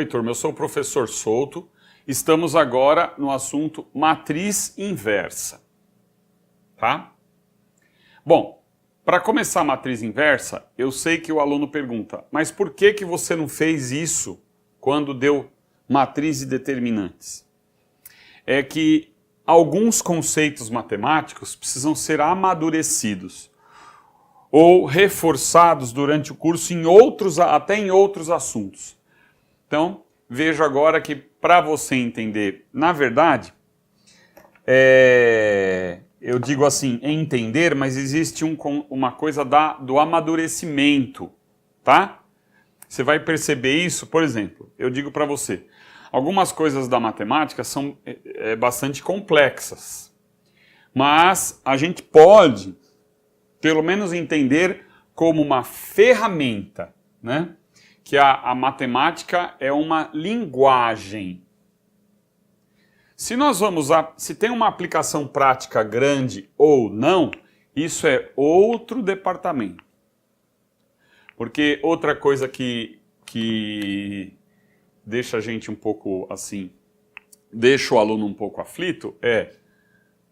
Oi, turma, eu sou o professor Souto. Estamos agora no assunto matriz inversa, tá? Bom, para começar a matriz inversa, eu sei que o aluno pergunta, mas por que você não fez isso quando deu matriz e determinantes? É que alguns conceitos matemáticos precisam ser amadurecidos ou reforçados durante o curso até em outros assuntos. Então, veja agora que para você entender, na verdade, eu digo assim, entender, mas existe uma coisa do amadurecimento, tá? Você vai perceber isso, por exemplo, eu digo para você, algumas coisas da matemática são bastante complexas, mas a gente pode, pelo menos, entender como uma ferramenta, né? Que a matemática é uma linguagem. Se tem uma aplicação prática grande ou não, isso é outro departamento. Porque outra coisa que deixa a gente um pouco assim, deixa o aluno um pouco aflito é,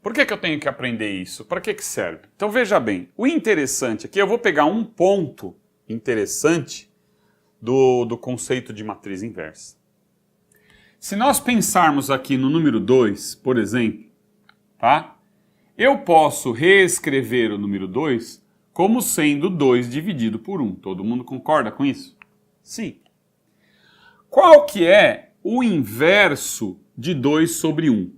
por que eu tenho que aprender isso? Para que serve? Então veja bem, o interessante aqui, eu vou pegar um ponto interessante do conceito de matriz inversa. Se nós pensarmos aqui no número 2, por exemplo, tá? Eu posso reescrever o número 2 como sendo 2 dividido por 1. Todo mundo concorda com isso? Sim. Qual que é o inverso de 2 sobre 1? O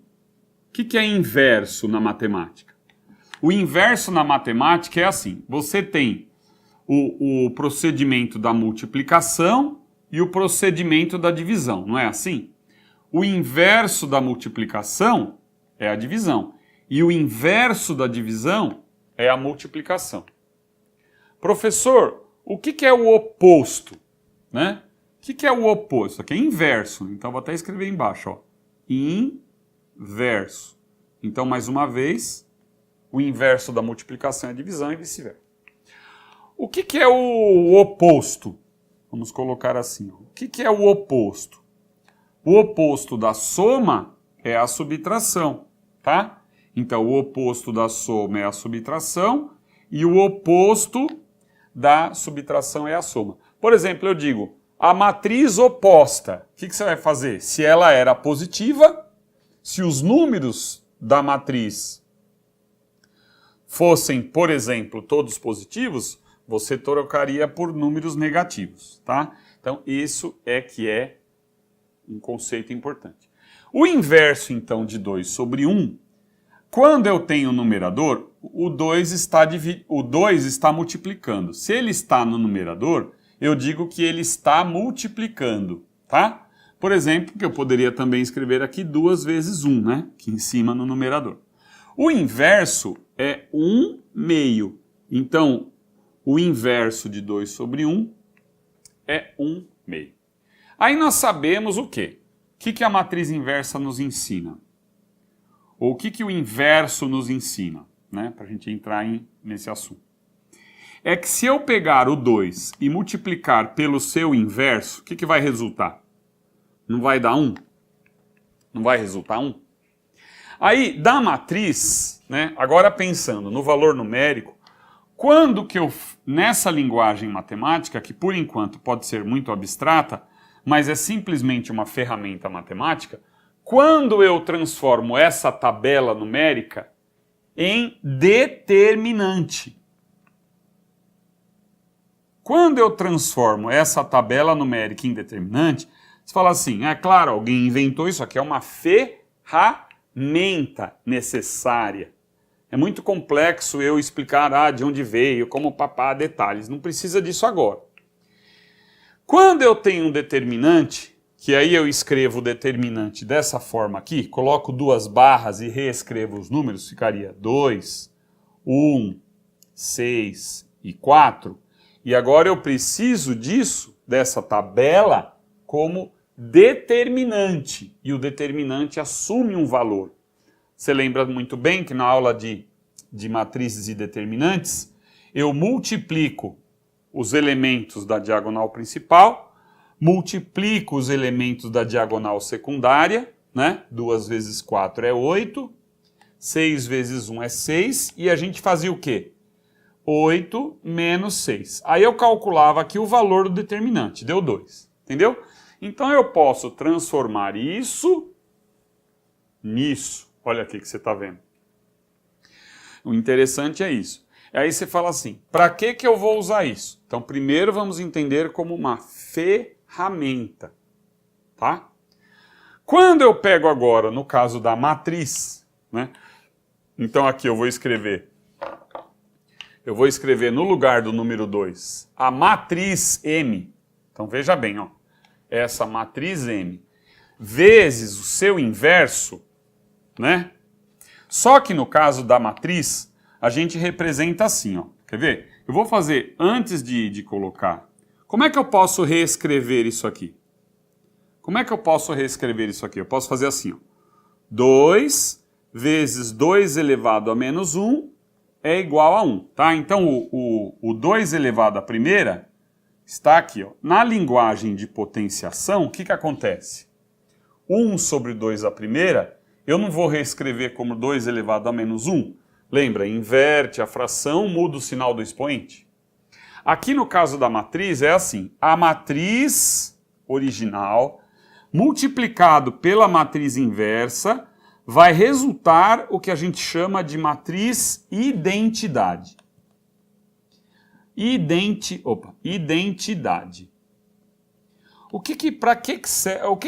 que é inverso na matemática? O inverso na matemática é assim, você tem o procedimento da multiplicação e o procedimento da divisão, não é assim? O inverso da multiplicação é a divisão e o inverso da divisão é a multiplicação. Professor, o que é o oposto? Né? O que é o oposto? Aqui é inverso, então vou até escrever embaixo, ó. Inverso. Então, mais uma vez, o inverso da multiplicação é a divisão e vice-versa. O que é o oposto? Vamos colocar assim. O que é o oposto? O oposto da soma é a subtração, tá? Então, o oposto da soma é a subtração e o oposto da subtração é a soma. Por exemplo, eu digo, a matriz oposta, o que você vai fazer? Se ela era positiva, se os números da matriz fossem, por exemplo, todos positivos, você trocaria por números negativos, tá? Então, isso é um conceito importante. O inverso, então, de 2 sobre 1, quando eu tenho o numerador, o 2 está multiplicando. Se ele está no numerador, eu digo que ele está multiplicando, tá? Por exemplo, que eu poderia também escrever aqui 2 vezes 1, né? Aqui em cima no numerador. O inverso é 1/2. Então, o inverso de 2 sobre 1 é 1/2. Aí nós sabemos o quê? O que a matriz inversa nos ensina? Ou o que o inverso nos ensina? Né? Para a gente entrar nesse assunto. É que se eu pegar o 2 e multiplicar pelo seu inverso, o que vai resultar? Não vai dar 1? Não vai resultar 1? Aí, da matriz, né, agora pensando no valor numérico, quando que nessa linguagem matemática, que por enquanto pode ser muito abstrata, mas é simplesmente uma ferramenta matemática, quando eu transformo essa tabela numérica em determinante. Quando eu transformo essa tabela numérica em determinante, você fala assim, claro, alguém inventou isso aqui, é uma ferramenta necessária. É muito complexo eu explicar de onde veio, como papar detalhes. Não precisa disso agora. Quando eu tenho um determinante, que aí eu escrevo o determinante dessa forma aqui, coloco 2 barras e reescrevo os números, ficaria 2, 1, 6 e 4. E agora eu preciso dessa tabela, como determinante. E o determinante assume um valor. Você lembra muito bem que na aula de matrizes e determinantes, eu multiplico os elementos da diagonal principal, multiplico os elementos da diagonal secundária, né? 2 vezes 4 é 8, 6 vezes 1 é 6, e a gente fazia o quê? 8 menos 6. Aí eu calculava aqui o valor do determinante, deu 2, entendeu? Então eu posso transformar isso nisso. Olha aqui que você está vendo. O interessante é isso. Aí você fala assim, para que eu vou usar isso? Então primeiro vamos entender como uma ferramenta, tá? Quando eu pego agora, no caso da matriz, né? Então aqui eu vou escrever no lugar do número 2, a matriz M. Então veja bem, ó, essa matriz M vezes o seu inverso, né? Só que no caso da matriz, a gente representa assim, ó. Quer ver? Eu vou fazer, antes de colocar, como é que eu posso reescrever isso aqui? Como é que eu posso reescrever isso aqui? Eu posso fazer assim, ó. 2 vezes 2 elevado a menos 1 é igual a 1, tá? Então o 2 elevado à primeira está aqui, ó. Na linguagem de potenciação, o que acontece? 1 sobre 2 à primeira, eu não vou reescrever como 2 elevado a menos 1. Lembra, inverte a fração, muda o sinal do expoente. Aqui no caso da matriz é assim, a matriz original multiplicado pela matriz inversa vai resultar o que a gente chama de matriz identidade. Identidade. O que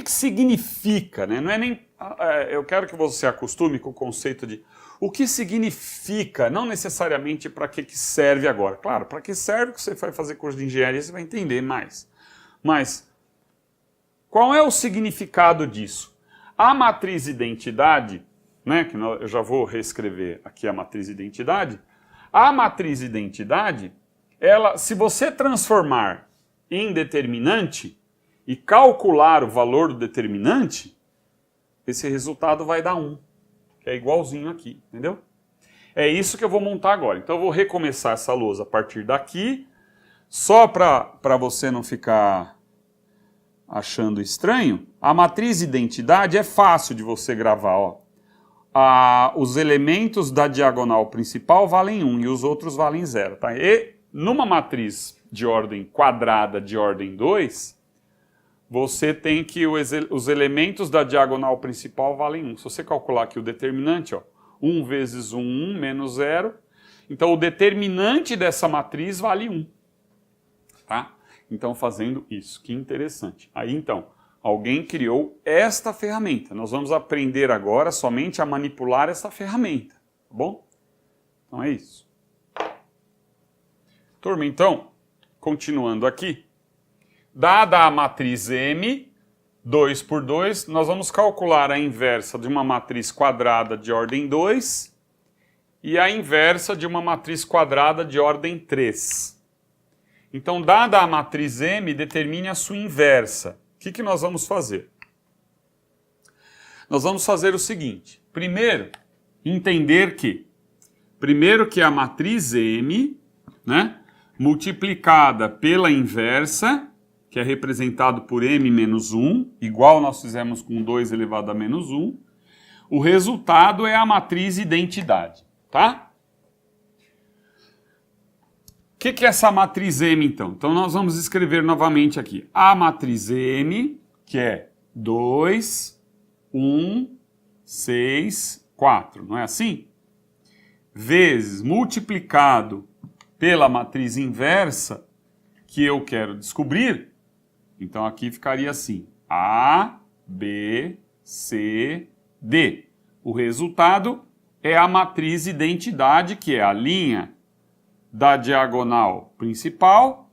significa, né? Não é nem, eu quero que você acostume com o conceito de o que significa, não necessariamente para que serve agora. Claro, para que serve que você vai fazer curso de engenharia, você vai entender mais. Mas qual é o significado disso? A matriz identidade, né, que eu já vou reescrever aqui a matriz identidade, ela, se você transformar em determinante e calcular o valor do determinante, esse resultado vai dar 1, que é igualzinho aqui, entendeu? É isso que eu vou montar agora. Então eu vou recomeçar essa lousa a partir daqui, só para você não ficar achando estranho. A matriz identidade é fácil de você gravar, ó. Os elementos da diagonal principal valem 1 e os outros valem 0, tá? E numa matriz de ordem quadrada de ordem 2, você tem que os elementos da diagonal principal valem 1. Se você calcular aqui o determinante, ó, 1 vezes 1, 1, menos 0. Então o determinante dessa matriz vale 1. Tá? Então fazendo isso, que interessante. Aí então, alguém criou esta ferramenta. Nós vamos aprender agora somente a manipular essa ferramenta, tá bom? Então é isso. Turma, então, continuando aqui, dada a matriz M, 2 por 2, nós vamos calcular a inversa de uma matriz quadrada de ordem 2 e a inversa de uma matriz quadrada de ordem 3. Então, dada a matriz M, determine a sua inversa. O que nós vamos fazer? Nós vamos fazer o seguinte. Primeiro, entender que a matriz M, né, multiplicada pela inversa, que é representado por M menos 1, igual nós fizemos com 2 elevado a menos 1, o resultado é a matriz identidade, tá? O que é essa matriz M, então? Então, nós vamos escrever novamente aqui. A matriz M, que é 2, 1, 6, 4, não é assim? Vezes multiplicado pela matriz inversa, que eu quero descobrir, então aqui ficaria assim, A, B, C, D. O resultado é a matriz identidade, que é a linha da diagonal principal,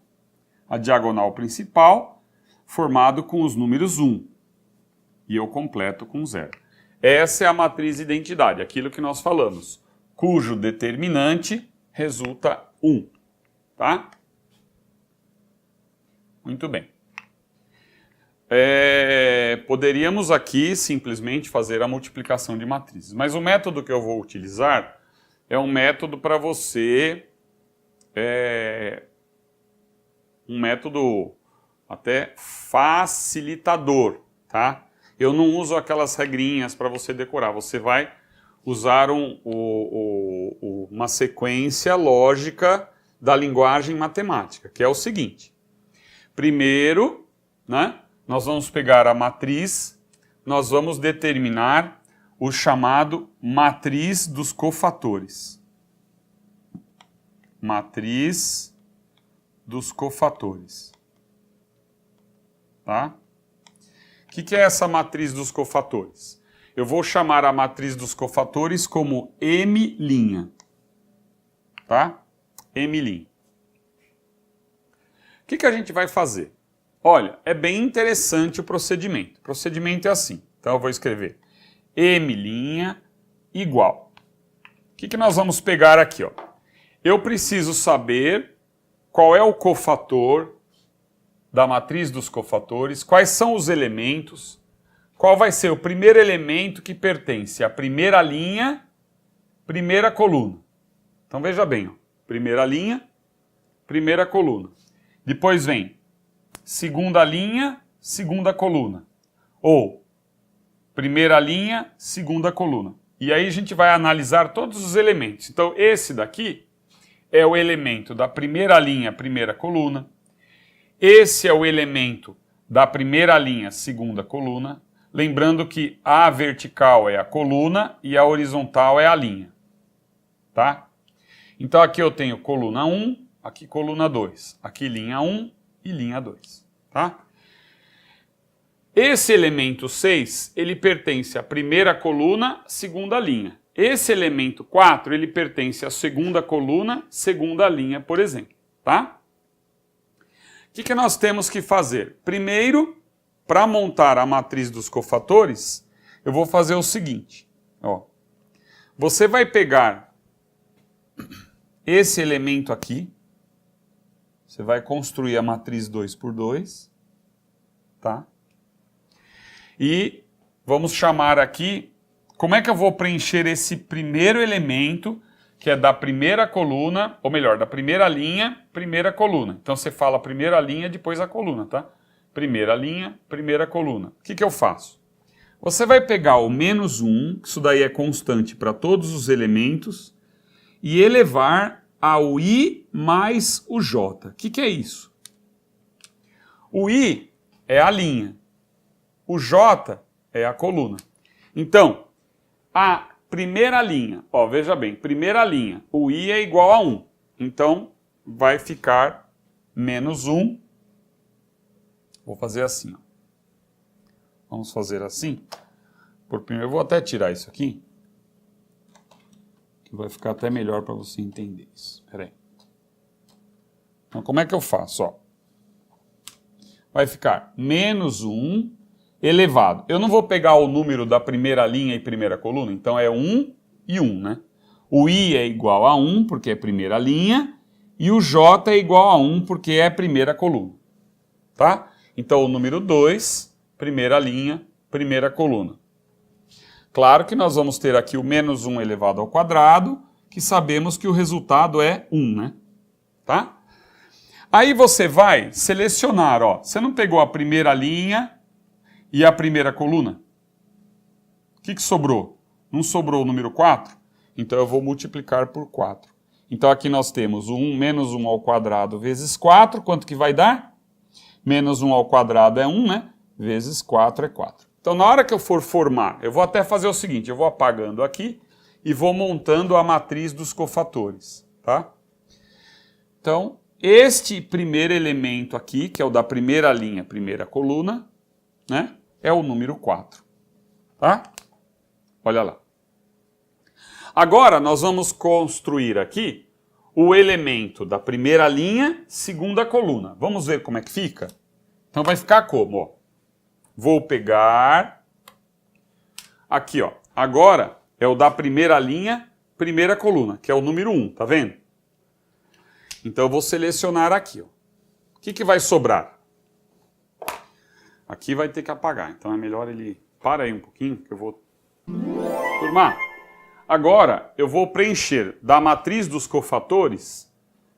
formado com os números 1. E eu completo com 0. Essa é a matriz identidade, aquilo que nós falamos, cujo determinante resulta 1. Tá? Muito bem. Poderíamos aqui simplesmente fazer a multiplicação de matrizes, mas o método que eu vou utilizar é um método para você... um método até facilitador, tá? Eu não uso aquelas regrinhas para você decorar, você vai usar uma sequência lógica da linguagem matemática, que é o seguinte. Primeiro, né, nós vamos pegar a matriz, nós vamos determinar o chamado matriz dos cofatores. Matriz dos cofatores. Tá? O que é essa matriz dos cofatores? Eu vou chamar a matriz dos cofatores como M'. Tá? M'. O que a gente vai fazer? Olha, é bem interessante o procedimento. O procedimento é assim. Então eu vou escrever M' igual. O que nós vamos pegar aqui? Ó? Eu preciso saber qual é o cofator da matriz dos cofatores, quais são os elementos, qual vai ser o primeiro elemento que pertence à primeira linha, primeira coluna. Então veja bem, ó, primeira linha, primeira coluna. Depois vem segunda linha, segunda coluna. Ou primeira linha, segunda coluna. E aí a gente vai analisar todos os elementos. Então esse daqui é o elemento da primeira linha, primeira coluna. Esse é o elemento da primeira linha, segunda coluna. Lembrando que a vertical é a coluna e a horizontal é a linha. Tá? Então aqui eu tenho coluna 1, aqui coluna 2. Aqui linha 1 e linha 2. Tá? Esse elemento 6, ele pertence à primeira coluna, segunda linha. Esse elemento 4, ele pertence à segunda coluna, segunda linha, por exemplo. Tá? O que nós temos que fazer? Primeiro, para montar a matriz dos cofatores, eu vou fazer o seguinte. Ó, você vai pegar esse elemento aqui, você vai construir a matriz 2 por 2, tá? E vamos chamar aqui, como é que eu vou preencher esse primeiro elemento, que é da primeira coluna, ou melhor, da primeira linha, primeira coluna. Então você fala primeira linha, depois a coluna, tá? Primeira linha, primeira coluna. O que eu faço? Você vai pegar o menos 1, isso daí é constante para todos os elementos, e elevar ao i mais o j. O que é isso? O i é a linha, o j é a coluna. Então, a primeira linha, ó, veja bem, primeira linha, o i é igual a 1. Então, vai ficar menos 1. Vou fazer assim, ó. Vamos fazer assim. Por primeiro, eu vou até tirar isso aqui, que vai ficar até melhor para você entender isso. Espera aí. Então, como é que eu faço? Ó? Vai ficar menos 1 elevado. Eu não vou pegar o número da primeira linha e primeira coluna, então é 1 e 1, né? O i é igual a 1, porque é primeira linha, e o j é igual a 1, porque é primeira coluna. Tá? Então, o número 2, primeira linha, primeira coluna. Claro que nós vamos ter aqui o menos 1 elevado ao quadrado, que sabemos que o resultado é 1, né? Tá? Aí você vai selecionar, ó. Você não pegou a primeira linha e a primeira coluna? O que sobrou? Não sobrou o número 4? Então eu vou multiplicar por 4. Então aqui nós temos o 1 menos 1 ao quadrado vezes 4. Quanto que vai dar? Menos 1 ao quadrado é 1, né? Vezes 4 é 4. Então na hora que eu for formar, eu vou até fazer o seguinte, eu vou apagando aqui e vou montando a matriz dos cofatores, tá? Então, este primeiro elemento aqui, que é o da primeira linha, primeira coluna, né? É o número 4, tá? Olha lá. Agora nós vamos construir aqui o elemento da primeira linha, segunda coluna. Vamos ver como é que fica? Então vai ficar como? Ó. Vou pegar aqui, ó. Agora é o da primeira linha, primeira coluna, que é o número 1, tá vendo? Então eu vou selecionar aqui, ó. O que vai sobrar? Aqui vai ter que apagar, então é melhor ele... Para aí um pouquinho, que eu vou... Turma, agora eu vou preencher da matriz dos cofatores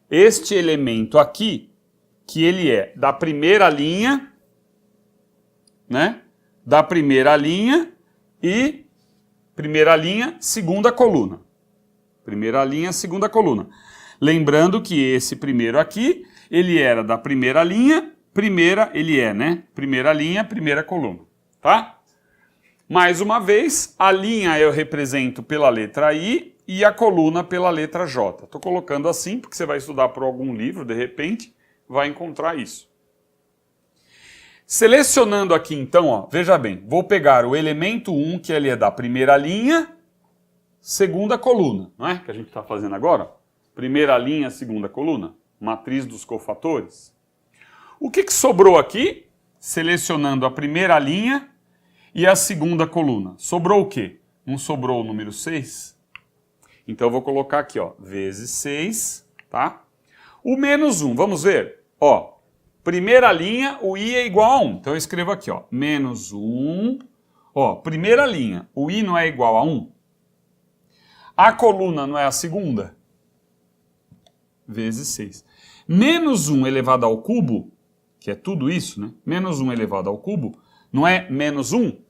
este elemento aqui que ele é da primeira linha, né? Da primeira linha e primeira linha, segunda coluna. Primeira linha, segunda coluna. Lembrando que esse primeiro aqui, ele era da primeira linha, primeira linha, primeira coluna, tá? Mais uma vez, a linha eu represento pela letra I e a coluna pela letra J. Estou colocando assim porque você vai estudar por algum livro, de repente, vai encontrar isso. Selecionando aqui então, ó, veja bem, vou pegar o elemento 1, que ele é da primeira linha, segunda coluna, não é? Que a gente está fazendo agora, ó. Primeira linha, segunda coluna, matriz dos cofatores. O que sobrou aqui? Selecionando a primeira linha e a segunda coluna. Sobrou o quê? Não sobrou o número 6? Então eu vou colocar aqui, ó, vezes 6, tá? O menos 1, vamos ver? Ó, primeira linha, o I é igual a 1. Então eu escrevo aqui, ó, menos 1. Ó, primeira linha, o I não é igual a 1? A coluna não é a segunda? Vezes 6. Menos 1 elevado ao cubo, que é tudo isso, né? Menos 1 elevado ao cubo, não é menos 1?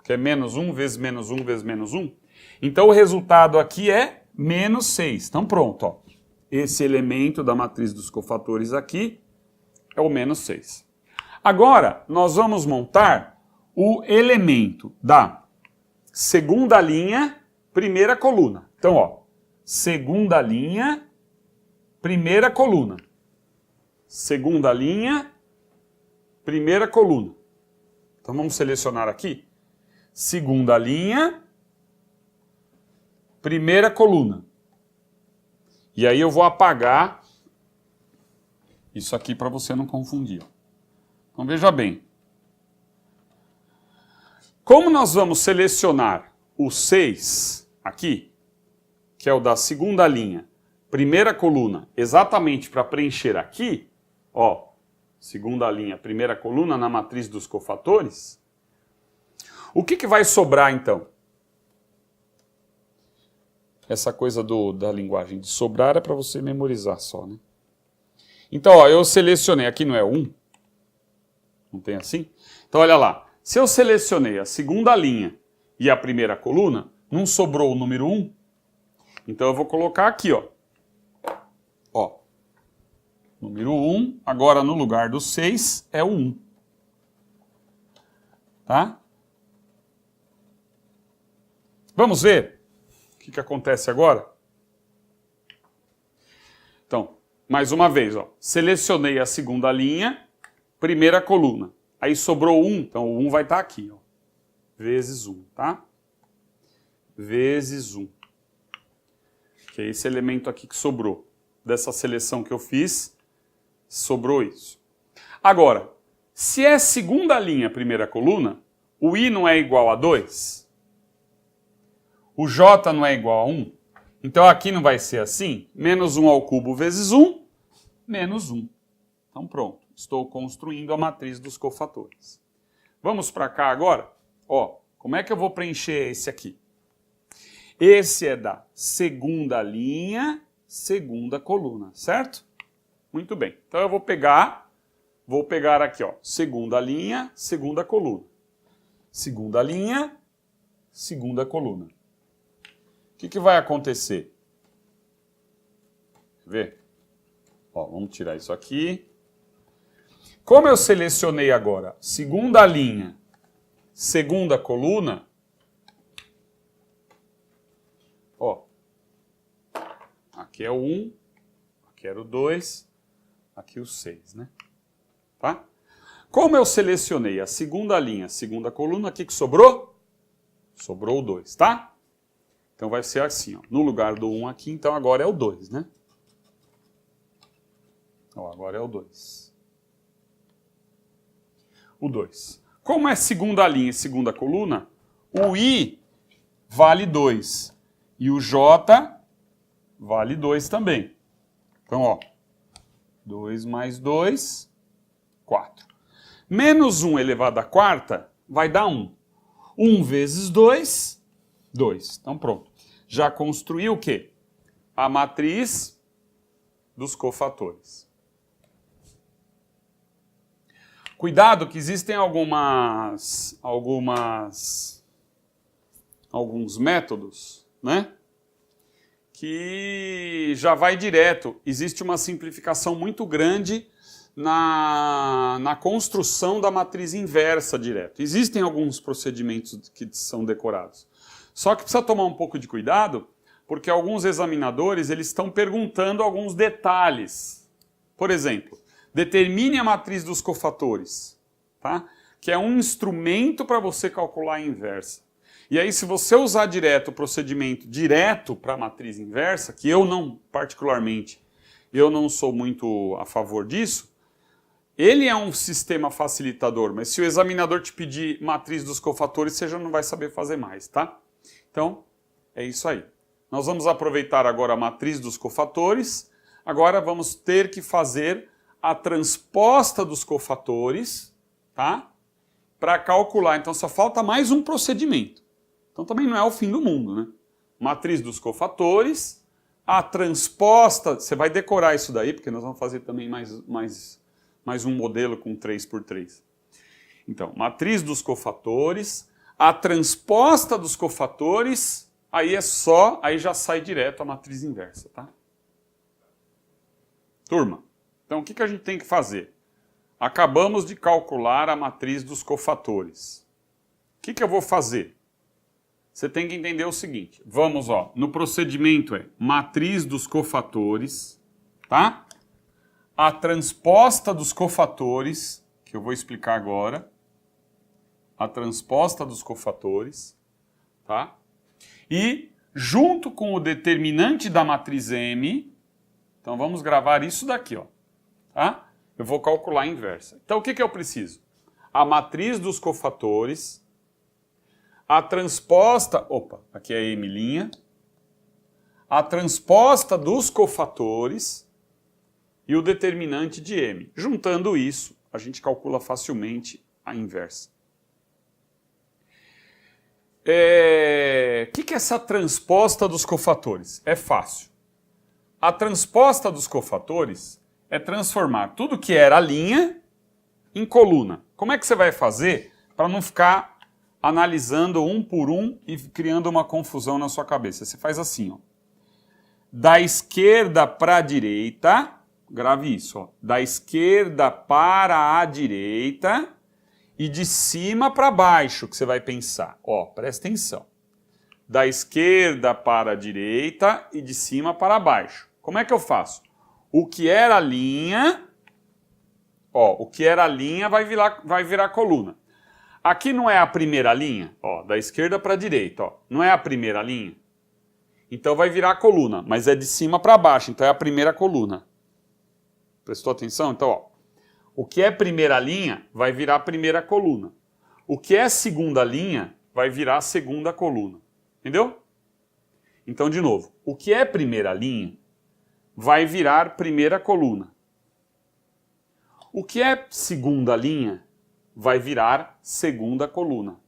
Que é menos 1 vezes menos 1 vezes menos 1? Então o resultado aqui é menos 6. Então pronto, ó. Esse elemento da matriz dos cofatores aqui é o menos 6. Agora, nós vamos montar o elemento da segunda linha, primeira coluna. Então, ó, segunda linha, primeira coluna. Segunda linha, primeira coluna. Então vamos selecionar aqui. Segunda linha, primeira coluna. E aí eu vou apagar isso aqui para você não confundir. Então veja bem. Como nós vamos selecionar o 6 aqui, que é o da segunda linha, primeira coluna, exatamente para preencher aqui, ó, segunda linha, primeira coluna na matriz dos cofatores, o que vai sobrar então? Essa coisa da linguagem de sobrar é para você memorizar só, né? Então, ó, eu selecionei, aqui não é 1? Não tem assim? Então, olha lá, se eu selecionei a segunda linha e a primeira coluna, não sobrou o número 1? Então eu vou colocar aqui, ó. Ó, número 1, agora no lugar do 6 é o 1. Tá? Vamos ver o que acontece agora? Então, mais uma vez, ó, selecionei a segunda linha, primeira coluna. Aí sobrou 1, então o 1 vai estar aqui, ó. Vezes 1, tá? Vezes 1. Que é esse elemento aqui que sobrou. Dessa seleção que eu fiz, sobrou isso. Agora, se é segunda linha, primeira coluna, o I não é igual a 2? O J não é igual a 1? Então aqui não vai ser assim? Menos 1 ao cubo vezes 1, menos 1. Então pronto, estou construindo a matriz dos cofatores. Vamos para cá agora? Ó, como é que eu vou preencher esse aqui? Esse é da segunda linha, segunda coluna, certo? Muito bem. Então eu vou pegar aqui, ó, segunda linha, segunda coluna. Segunda linha, segunda coluna. O que vai acontecer? Quer ver? Ó, vamos tirar isso aqui. Como eu selecionei agora segunda linha, segunda coluna, ó, aqui é o 1, aqui era o 2, aqui o 6, né? Tá? Como eu selecionei a segunda linha, segunda coluna, o que sobrou? Sobrou o 2, tá? Então vai ser assim, ó, no lugar do 1 aqui, então agora é o 2, né? Ó, agora é o 2. O 2. Como é segunda linha e segunda coluna, o I vale 2 e o J vale 2 também. Então, ó, 2 mais 2, 4. Menos 1 elevado à quarta vai dar 1. 1 vezes 2, 2. Então, pronto. Já construí o quê? A matriz dos cofatores. Cuidado que existem alguns métodos, né? Que já vai direto. Existe uma simplificação muito grande na construção da matriz inversa direto. Existem alguns procedimentos que são decorados. Só que precisa tomar um pouco de cuidado, porque alguns examinadores eles estão perguntando alguns detalhes. Por exemplo, determine a matriz dos cofatores, tá? Que é um instrumento para você calcular a inversa. E aí, se você usar direto o procedimento direto para a matriz inversa, que eu não, particularmente, eu não sou muito a favor disso, ele é um sistema facilitador, mas se o examinador te pedir matriz dos cofatores, você já não vai saber fazer mais, tá? Então, é isso aí. Nós vamos aproveitar agora a matriz dos cofatores, agora vamos ter que fazer a transposta dos cofatores, tá? Para calcular, então só falta mais um procedimento. Então também não é o fim do mundo, né? Matriz dos cofatores, a transposta, você vai decorar isso daí, porque nós vamos fazer também mais um modelo com 3×3. Então, matriz dos cofatores, a transposta dos cofatores, aí já sai direto a matriz inversa, tá? Turma, então o que a gente tem que fazer? Acabamos de calcular a matriz dos cofatores. O que eu vou fazer? Você tem que entender o seguinte, vamos, ó, no procedimento é matriz dos cofatores, tá? A transposta dos cofatores, que eu vou explicar agora, a transposta dos cofatores, tá? E junto com o determinante da matriz M, então vamos gravar isso daqui, ó, tá? Eu vou calcular a inversa. Então o que eu preciso? A matriz dos cofatores, a transposta, aqui é M', a transposta dos cofatores e o determinante de M. Juntando isso, a gente calcula facilmente a inversa. O que é essa transposta dos cofatores? É fácil. A transposta dos cofatores é transformar tudo que era linha em coluna. Como é que você vai fazer para não ficar analisando um por um e criando uma confusão na sua cabeça? Você faz assim, ó. Da esquerda para a direita, grave isso, ó. Da esquerda para a direita e de cima para baixo, que você vai pensar. Ó, presta atenção. Da esquerda para a direita e de cima para baixo. Como é que eu faço? O que era linha, ó, o que era linha vai virar coluna. Aqui não é a primeira linha, ó, da esquerda para a direita, ó, não é a primeira linha. Então vai virar coluna, mas é de cima para baixo, então é a primeira coluna. Prestou atenção? Então, ó, o que é primeira linha vai virar primeira coluna. O que é segunda linha vai virar segunda coluna. Entendeu? Então, de novo, o que é primeira linha vai virar primeira coluna. O que é segunda linha vai virar segunda coluna.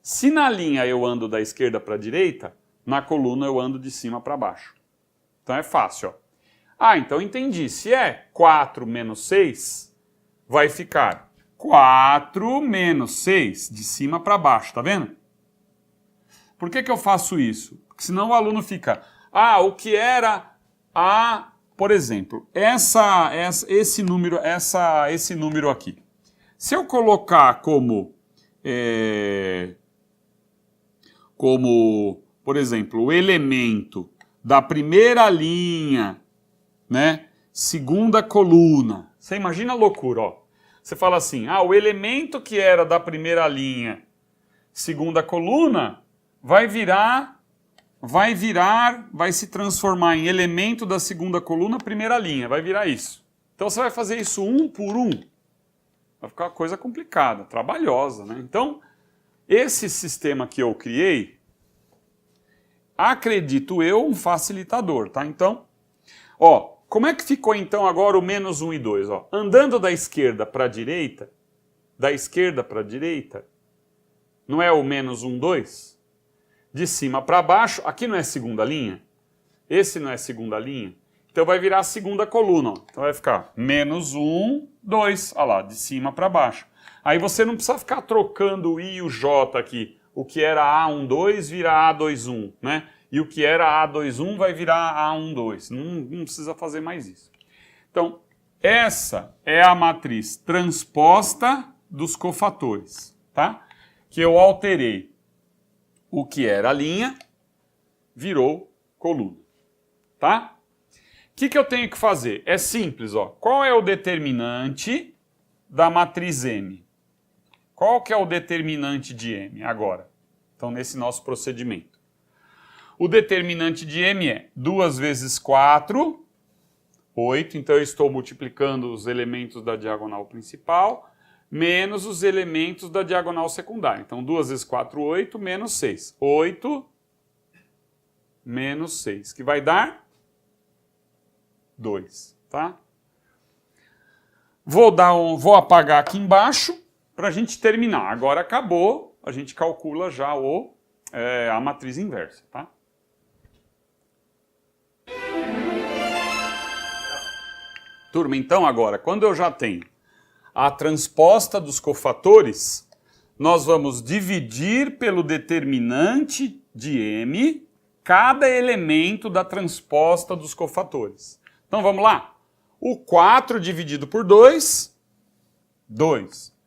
Se na linha eu ando da esquerda para a direita, na coluna eu ando de cima para baixo. Então é fácil, ó. Ah, então entendi. Se é 4 menos 6, vai ficar 4 menos 6, de cima para baixo, tá vendo? Por que eu faço isso? Porque senão o aluno fica, o que era a, por exemplo, esse número aqui. Se eu colocar como, por exemplo, o elemento da primeira linha, né, segunda coluna, você imagina a loucura, ó. Você fala assim, o elemento que era da primeira linha, segunda coluna, vai se transformar em elemento da segunda coluna, primeira linha, vai virar isso. Então você vai fazer isso um por um. Vai ficar uma coisa complicada, trabalhosa, né? Então, esse sistema que eu criei, acredito eu, um facilitador, tá? Então, ó, como é que ficou então agora o menos 1 e 2? Ó, andando da esquerda para a direita, não é o menos 1, 2? De cima para baixo, aqui não é segunda linha? Esse não é segunda linha? Então vai virar a segunda coluna. Ó. Então vai ficar menos 1, 2. Olha lá, de cima para baixo. Aí você não precisa ficar trocando o I e o J aqui. O que era A12 vira A21, né? E o que era A21 vai virar A12. Não precisa fazer mais isso. Então, essa é a matriz transposta dos cofatores, tá? Que eu alterei. O que era linha virou coluna, tá? O que eu tenho que fazer? É simples, ó. Qual é o determinante da matriz M? Qual que é o determinante de M agora? Então, nesse nosso procedimento. O determinante de M é 2 vezes 4, 8. Então, eu estou multiplicando os elementos da diagonal principal, menos os elementos da diagonal secundária. Então, 2 vezes 4, 8, menos 6. 8 menos 6, que vai dar 2, tá? Vou apagar aqui embaixo para a gente terminar. Agora acabou, a gente calcula já a matriz inversa, tá? Turma, então agora, quando eu já tenho a transposta dos cofatores, nós vamos dividir pelo determinante de M cada elemento da transposta dos cofatores. Então vamos lá. O 4 dividido por 2, 2.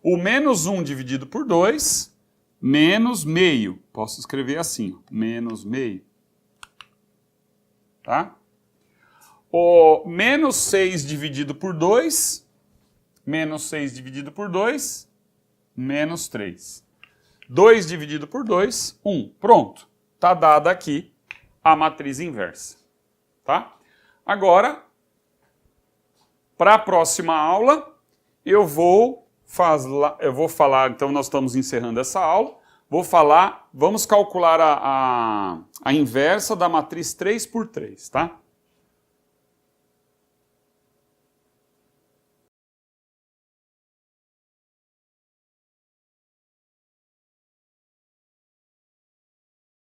O menos 1 dividido por 2, menos meio. Posso escrever assim, ó, menos meio. Tá? O menos 6 dividido por 2, menos 6 dividido por 2, menos 3. 2 dividido por 2, 1. Pronto. Está dada aqui a matriz inversa. Tá? Agora, para a próxima aula, eu vou falar, então nós estamos encerrando essa aula, vamos calcular a inversa da matriz 3 por 3, tá?